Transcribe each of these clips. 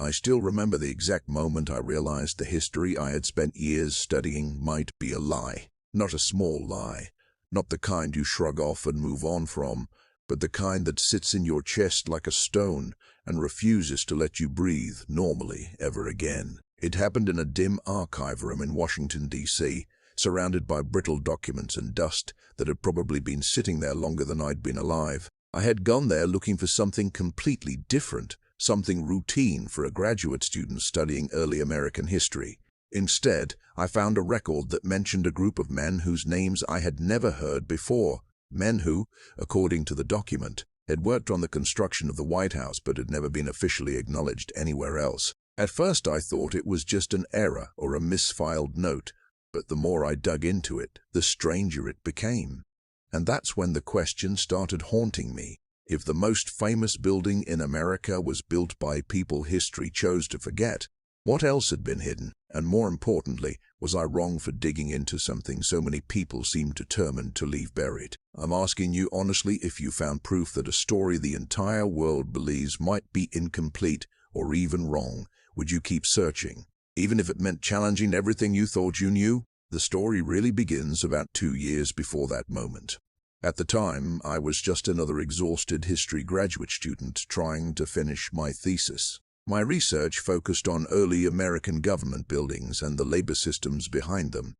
I still remember the exact moment I realized the history I had spent years studying might be a lie. Not a small lie. Not the kind you shrug off and move on from, but the kind that sits in your chest like a stone and refuses to let you breathe normally ever again. It happened in a dim archive room in Washington, D.C., surrounded by brittle documents and dust that had probably been sitting there longer than I'd been alive. I had gone there looking for something completely different, something routine for a graduate student studying early American history. Instead, I found a record that mentioned a group of men whose names I had never heard before. Men who, according to the document, had worked on the construction of the White House but had never been officially acknowledged anywhere else. At first I thought it was just an error or a misfiled note, but the more I dug into it, the stranger it became. And that's when the question started haunting me. If the most famous building in America was built by people history chose to forget, what else had been hidden? And more importantly, was I wrong for digging into something so many people seemed determined to leave buried? I'm asking you honestly, if you found proof that a story the entire world believes might be incomplete or even wrong, would you keep searching? Even if it meant challenging everything you thought you knew? The story really begins about 2 years before that moment. At the time, I was just another exhausted history graduate student trying to finish my thesis. My research focused on early American government buildings and the labor systems behind them.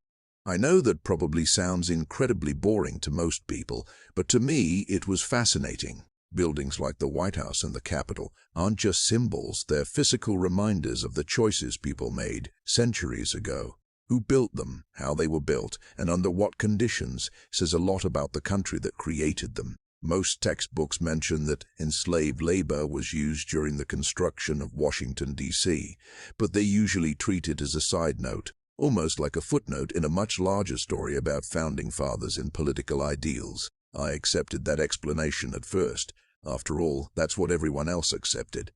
I know that probably sounds incredibly boring to most people, but to me it was fascinating. Buildings like the White House and the Capitol aren't just symbols, they're physical reminders of the choices people made centuries ago. Who built them, how they were built, and under what conditions says a lot about the country that created them. Most textbooks mention that enslaved labor was used during the construction of Washington, D.C., but they usually treat it as a side note, almost like a footnote in a much larger story about founding fathers and political ideals. I accepted that explanation at first. After all, that's what everyone else accepted.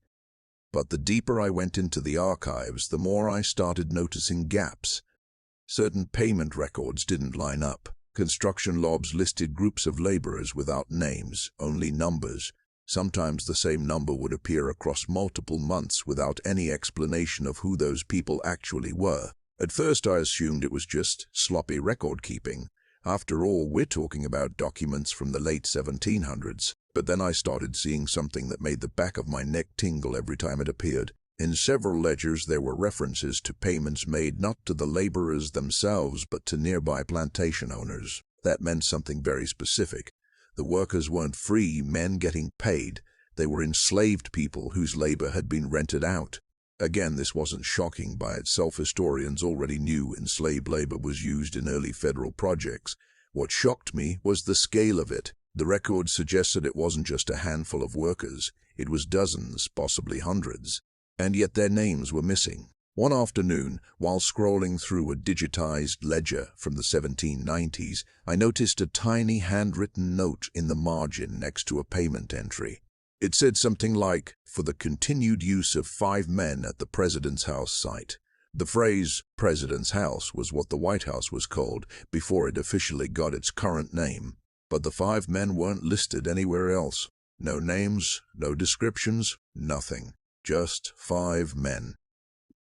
But the deeper I went into the archives, the more I started noticing gaps. Certain payment records didn't line up. Construction logs listed groups of laborers without names, only numbers. Sometimes the same number would appear across multiple months without any explanation of who those people actually were. At first I assumed it was just sloppy record keeping. After all, we're talking about documents from the late 1700s. But then I started seeing something that made the back of my neck tingle every time it appeared. In several ledgers there were references to payments made not to the laborers themselves but to nearby plantation owners. That meant something very specific. The workers weren't free men getting paid. They were enslaved people whose labor had been rented out. Again, this wasn't shocking by itself. Historians already knew enslaved labor was used in early federal projects. What shocked me was the scale of it. The record suggested it wasn't just a handful of workers. It was dozens, possibly hundreds. And yet their names were missing. One afternoon, while scrolling through a digitized ledger from the 1790s, I noticed a tiny handwritten note in the margin next to a payment entry. It said something like, "For the continued use of 5 men at the President's House site." The phrase, President's House, was what the White House was called before it officially got its current name. But the 5 men weren't listed anywhere else. No names, no descriptions, nothing. Just 5 men.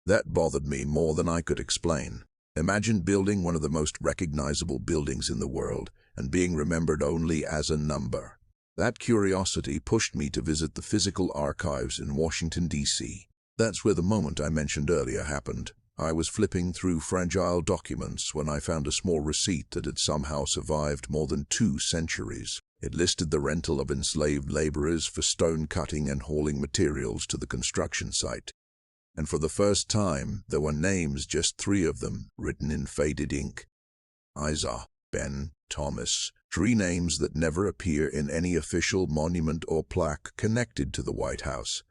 That bothered me more than I could explain. Imagine building one of the most recognizable buildings in the world and being remembered only as a number. That curiosity pushed me to visit the physical archives in Washington, D.C. That's where the moment I mentioned earlier happened. I was flipping through fragile documents when I found a small receipt that had somehow survived more than 2 centuries. It listed the rental of enslaved laborers for stone cutting and hauling materials to the construction site. And for the first time, there were names, just 3 of them, written in faded ink. Isaac, Ben, Thomas, 3 names that never appear in any official monument or plaque connected to the White House.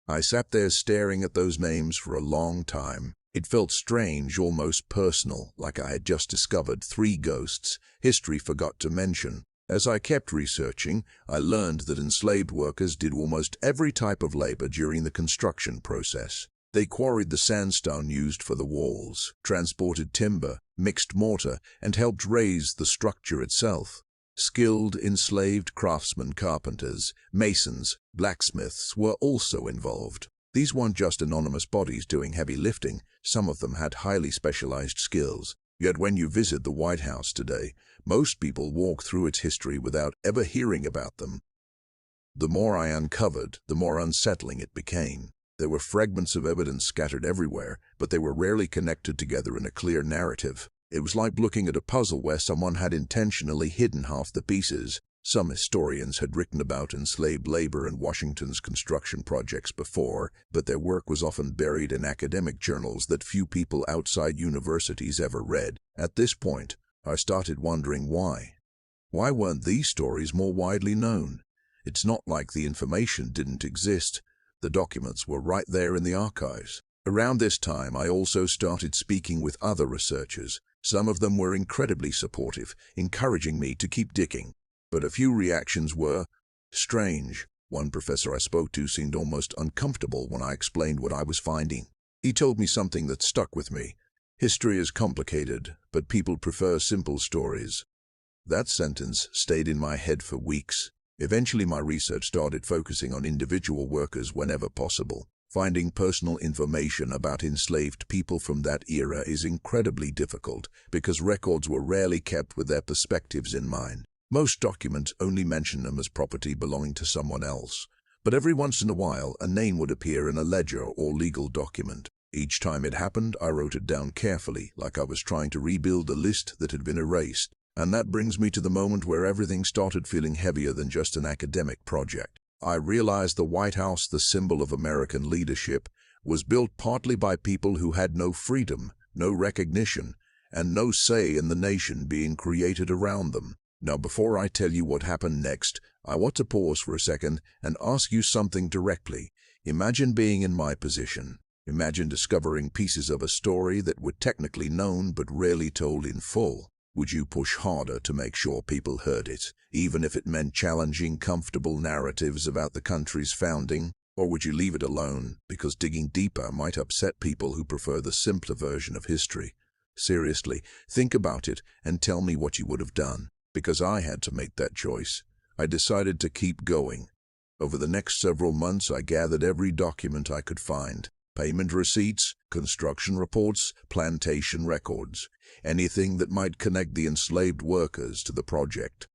I sat there staring at those names for a long time. It felt strange, almost personal, like I had just discovered 3 ghosts history forgot to mention. As I kept researching, I learned that enslaved workers did almost every type of labor during the construction process. They quarried the sandstone used for the walls, transported timber, mixed mortar, and helped raise the structure itself. Skilled enslaved craftsmen, carpenters, masons, blacksmiths were also involved. These weren't just anonymous bodies doing heavy lifting, some of them had highly specialized skills. Yet when you visit the White House today, most people walk through its history without ever hearing about them. The more I uncovered, the more unsettling it became. There were fragments of evidence scattered everywhere, but they were rarely connected together in a clear narrative. It was like looking at a puzzle where someone had intentionally hidden half the pieces. Some historians had written about enslaved labor and Washington's construction projects before, but their work was often buried in academic journals that few people outside universities ever read. At this point, I started wondering why. Why weren't these stories more widely known? It's not like the information didn't exist. The documents were right there in the archives. Around this time, I also started speaking with other researchers. Some of them were incredibly supportive, encouraging me to keep digging. But a few reactions were strange. One professor I spoke to seemed almost uncomfortable when I explained what I was finding. He told me something that stuck with me. History is complicated, but people prefer simple stories. That sentence stayed in my head for weeks. Eventually, my research started focusing on individual workers whenever possible. Finding personal information about enslaved people from that era is incredibly difficult because records were rarely kept with their perspectives in mind. Most documents only mention them as property belonging to someone else, but every once in a while a name would appear in a ledger or legal document. Each time it happened, I wrote it down carefully, like I was trying to rebuild a list that had been erased. And that brings me to the moment where everything started feeling heavier than just an academic project. I realized the White House, the symbol of American leadership, was built partly by people who had no freedom, no recognition, and no say in the nation being created around them. Now, before I tell you what happened next, I want to pause for a second and ask you something directly. Imagine being in my position. Imagine discovering pieces of a story that were technically known but rarely told in full. Would you push harder to make sure people heard it, even if it meant challenging comfortable narratives about the country's founding? Or would you leave it alone, because digging deeper might upset people who prefer the simpler version of history? Seriously, think about it and tell me what you would have done. Because I had to make that choice. I decided to keep going. Over the next several months, I gathered every document I could find. Payment receipts, construction reports, plantation records, anything that might connect the enslaved workers to the project.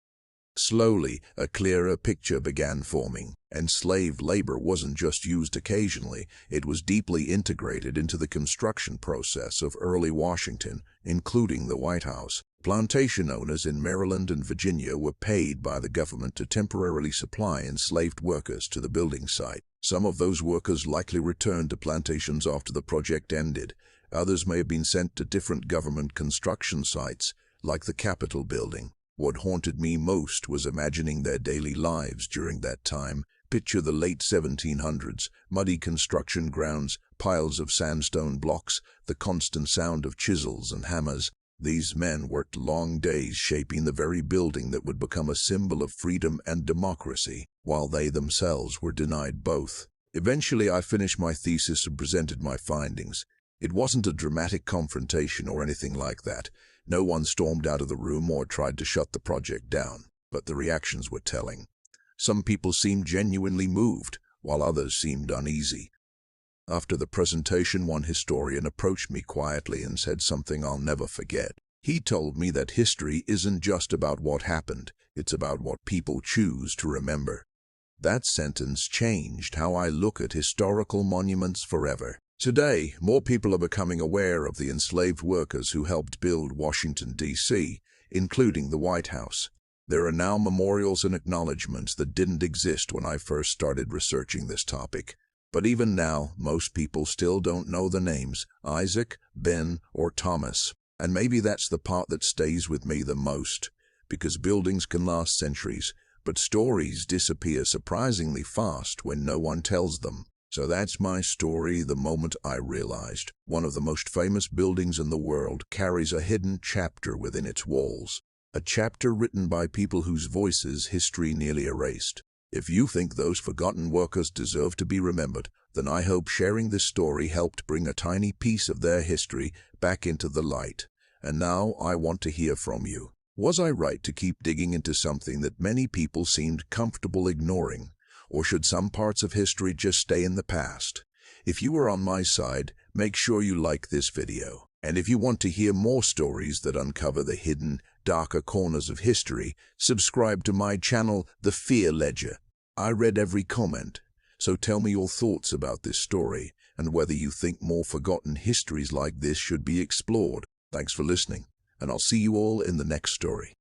Slowly, a clearer picture began forming. Enslaved labor wasn't just used occasionally, it was deeply integrated into the construction process of early Washington, including the White House. Plantation owners in Maryland and Virginia were paid by the government to temporarily supply enslaved workers to the building site. Some of those workers likely returned to plantations after the project ended. Others may have been sent to different government construction sites, like the Capitol building. What haunted me most was imagining their daily lives during that time. Picture the late 1700s, muddy construction grounds, piles of sandstone blocks, the constant sound of chisels and hammers. These men worked long days shaping the very building that would become a symbol of freedom and democracy, while they themselves were denied both. Eventually, I finished my thesis and presented my findings. It wasn't a dramatic confrontation or anything like that. No one stormed out of the room or tried to shut the project down, but the reactions were telling. Some people seemed genuinely moved, while others seemed uneasy. After the presentation, one historian approached me quietly and said something I'll never forget. He told me that history isn't just about what happened, it's about what people choose to remember. That sentence changed how I look at historical monuments forever. Today, more people are becoming aware of the enslaved workers who helped build Washington, D.C., including the White House. There are now memorials and acknowledgments that didn't exist when I first started researching this topic. But even now, most people still don't know the names Isaac, Ben, or Thomas. And maybe that's the part that stays with me the most, because buildings can last centuries, but stories disappear surprisingly fast when no one tells them. So that's my story, the moment I realized one of the most famous buildings in the world carries a hidden chapter within its walls. A chapter written by people whose voices history nearly erased. If you think those forgotten workers deserve to be remembered, then I hope sharing this story helped bring a tiny piece of their history back into the light. And now I want to hear from you. Was I right to keep digging into something that many people seemed comfortable ignoring? Or should some parts of history just stay in the past? If you are on my side, make sure you like this video. And if you want to hear more stories that uncover the hidden, darker corners of history, subscribe to my channel, The Fear Ledger. I read every comment, so tell me your thoughts about this story and whether you think more forgotten histories like this should be explored. Thanks for listening, and I'll see you all in the next story.